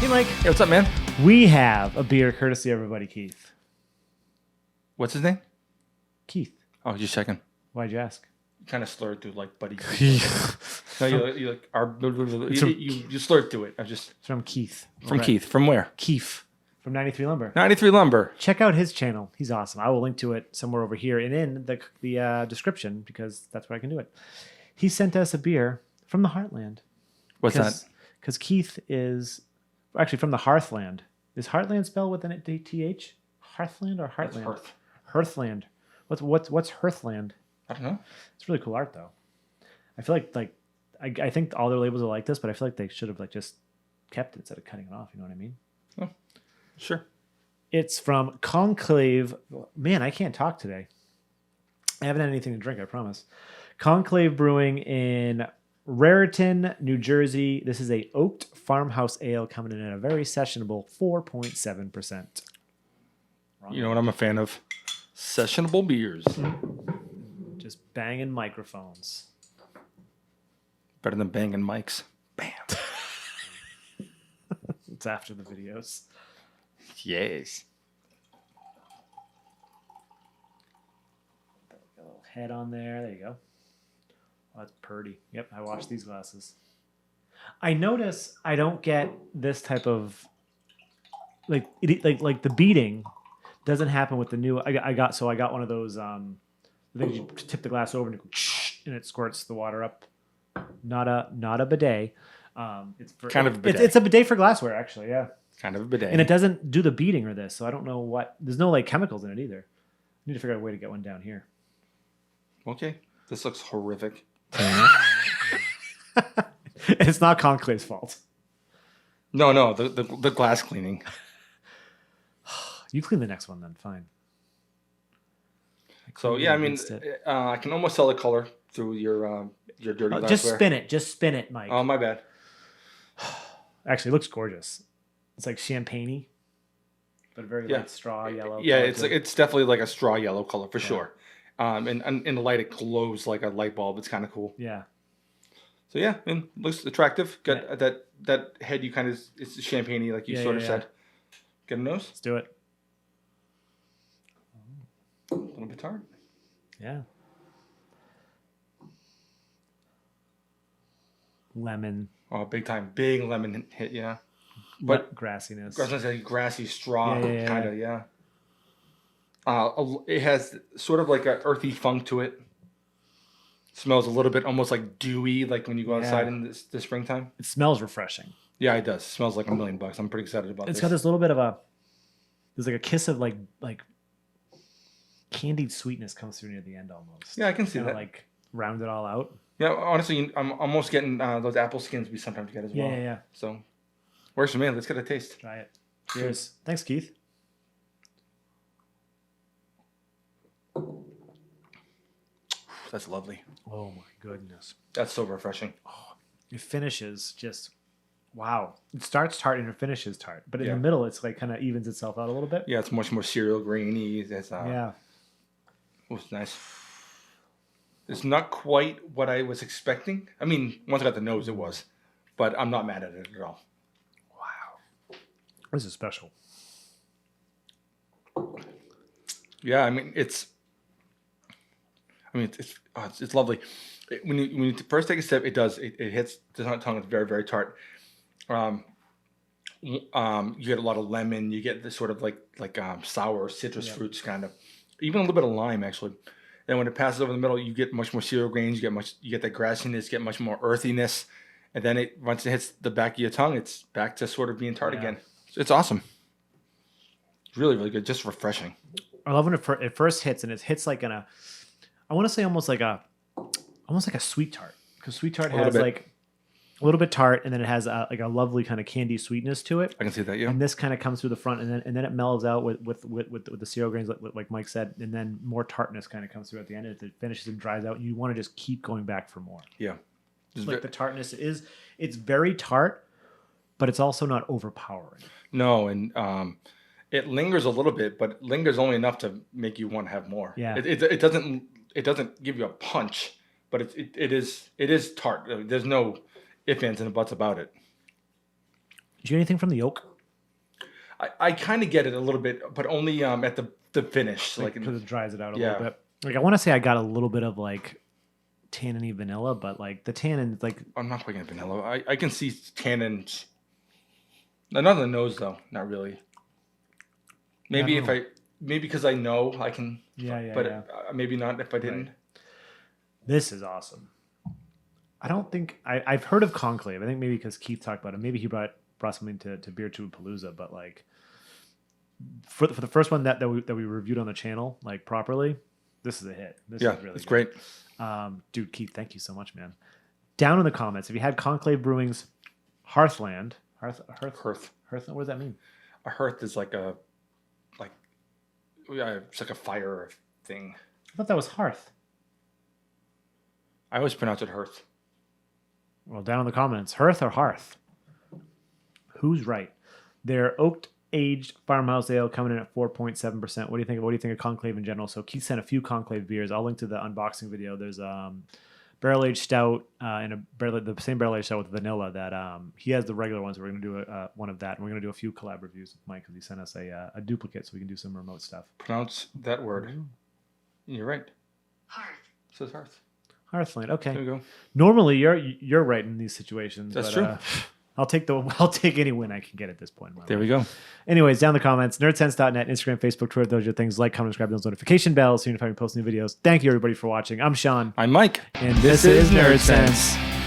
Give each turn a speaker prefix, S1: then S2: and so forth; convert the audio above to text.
S1: Hey, Mike.
S2: Hey, what's up, man?
S1: We have a beer courtesy of everybody, Keith.
S2: What's his name?
S1: Keith.
S2: Oh, just checking.
S1: Why'd you ask?
S2: You kind of slurred through like buddy. No, you like our you slurred through it.
S1: It's from Keith.
S2: From Keith. From where?
S1: Keith from 93 Lumber.
S2: 93 Lumber.
S1: Check out his channel. He's awesome. I will link to it somewhere over here and in the description because that's where I can do it. He sent us a beer from the Heartland.
S2: What's that?
S1: Because Keith is actually from the Hearthland. Is Heartland spelled with an TH? Hearthland or Heartland?
S2: Hearth.
S1: Hearthland. What's Hearthland?
S2: I don't know.
S1: It's really cool art though. I feel like I think all their labels are like this, but I feel like they should have like just kept it instead of cutting it off. You know what I mean?
S2: Oh, sure.
S1: It's from Conclave. Man, I can't talk today. I haven't had anything to drink, I promise. Conclave Brewing in Raritan, New Jersey. This is a oaked farmhouse ale coming in at a very sessionable 4.7%.
S2: You know what I'm a fan of? Sessionable beers.
S1: Just banging microphones.
S2: Better than banging mics. Bam.
S1: It's after the videos.
S2: Yes.
S1: A little head on there. There you go. Oh, that's purdy. Yep, I washed these glasses. I notice I don't get this type of like the beating doesn't happen with the new. I got one of those things you tip the glass over and it squirts the water up. Not a bidet. It's for,
S2: kind of a bidet.
S1: It's a bidet for glassware, actually. Yeah.
S2: Kind of a bidet.
S1: And it doesn't do the beating or this, so I don't know what. There's no like chemicals in it either. I need to figure out a way to get one down here.
S2: Okay. This looks horrific.
S1: It's not Conclave's fault.
S2: No, the glass cleaning.
S1: You clean the next one then, fine.
S2: So yeah, I mean, I can almost tell the color through your dirty glassware.
S1: Just spin it, Mike.
S2: Oh, my bad.
S1: Actually, it looks gorgeous. It's like champagne-y, but a very light straw yellow.
S2: Yeah, it's definitely like a straw yellow color for sure. And in the light, it glows like a light bulb. It's kind of cool.
S1: Yeah.
S2: So yeah, and looks attractive. Got that head. You kind of it's champagne-y, like you sort of said. Get a nose.
S1: Let's do it.
S2: A little bit tart.
S1: Yeah. Lemon.
S2: Oh, big time. Big lemon hit, yeah.
S1: But grassiness.
S2: I was going to say grassy straw, kind of, yeah. It has sort of like an earthy funk to it. Smells a little bit almost like dewy, like when you go outside in the springtime.
S1: It smells refreshing.
S2: Yeah, it does. It smells like $1 million. I'm pretty excited about this.
S1: It's got this little bit of there's like a kiss of like candied sweetness comes through near the end almost.
S2: Yeah, I can see that.
S1: Like round it all out.
S2: Yeah, honestly, I'm almost getting those apple skins we sometimes get as well.
S1: Yeah.
S2: So, works for me. Let's get a taste.
S1: Try it. Cheers. Thanks, Keith.
S2: That's lovely.
S1: Oh my goodness.
S2: That's so refreshing.
S1: Oh, it finishes just wow. It starts tart and it finishes tart, but in the middle, it's like kind of evens itself out a little bit.
S2: Yeah, it's much more cereal grainy. It's,
S1: yeah.
S2: It was nice. It's not quite what I was expecting. I mean, once I got the nose, it was. But I'm not mad at it at all.
S1: Wow. This is special.
S2: Yeah, I mean, it's lovely. When you first take a sip, it hits the tongue. It's very, very tart. You get a lot of lemon. You get this sort of like sour citrus fruits, kind of. Even a little bit of lime, actually. Then when it passes over the middle, you get much more cereal grains. You get that grassiness. You get much more earthiness, and then once it hits the back of your tongue, it's back to sort of being tart again. It's awesome. It's really, really good. Just refreshing.
S1: I love when it first hits, and it hits like I want to say almost like a sweet tart, because sweet tart has like a little bit tart, and then it has like a lovely kind of candy sweetness to it.
S2: I can see that, yeah.
S1: And this kind of comes through the front, and then it mellows out with the cereal grains, like Mike said, and then more tartness kind of comes through at the end. It finishes and dries out, and you want to just keep going back for more.
S2: Yeah,
S1: like the tartness it's very tart, but it's also not overpowering.
S2: No, and it lingers a little bit, but it lingers only enough to make you want to have more.
S1: Yeah,
S2: it doesn't give you a punch, but it is tart. There's no ifs, ands, and buts about it.
S1: you get anything from the oak?
S2: I kind of get it a little bit, but only at the finish.
S1: Like, because it dries it out a
S2: Yeah.
S1: little bit. Like, I want to say I got a little bit of like tannin-y vanilla, but like the tannin, like
S2: I'm not quite getting vanilla. I can see tannins. Not on the nose though. Not really. Maybe maybe because I know I can.
S1: Yeah.
S2: But maybe not if I didn't.
S1: Right. This is awesome. I don't think I've heard of Conclave. I think maybe because Keith talked about it. Maybe he brought something to Beer Tube Palooza. But like for the first one that we reviewed on the channel like properly, this is a hit. This is really
S2: it's
S1: good.
S2: great.
S1: Dude, Keith, thank you so much, man. Down in the comments, if you had Conclave Brewing's Hearthland, Hearth. What does that mean?
S2: A hearth is like it's like a fire thing.
S1: I thought that was hearth.
S2: I always pronounce it hearth.
S1: Well, down in the comments, hearth or hearth? Who's right? Their oaked aged farmhouse ale coming in at 4.7%. What do you think? What do you think of Conclave in general? So Keith sent a few Conclave beers. I'll link to the unboxing video. There's barrel aged stout and the same barrel aged stout with vanilla that he has the regular ones. We're going to do one of that, and we're going to do a few collab reviews with Mike because he sent us a duplicate so we can do some remote stuff.
S2: Pronounce that word.
S1: Ooh.
S2: You're right.
S3: Hearth.
S2: It says hearth.
S1: Hearthland. Okay.
S2: There you go.
S1: Normally you're right in these situations.
S2: That's
S1: but,
S2: true.
S1: I'll take any win I can get at this point in my
S2: There
S1: life.
S2: we go.
S1: Anyways, down in the comments, nerdsense.net, Instagram, Facebook, Twitter, those are things. Like, comment, subscribe, those notification bells so you know if I post new videos. Thank you everybody for watching. I'm Sean.
S2: I'm Mike.
S1: And this is Nerdsense.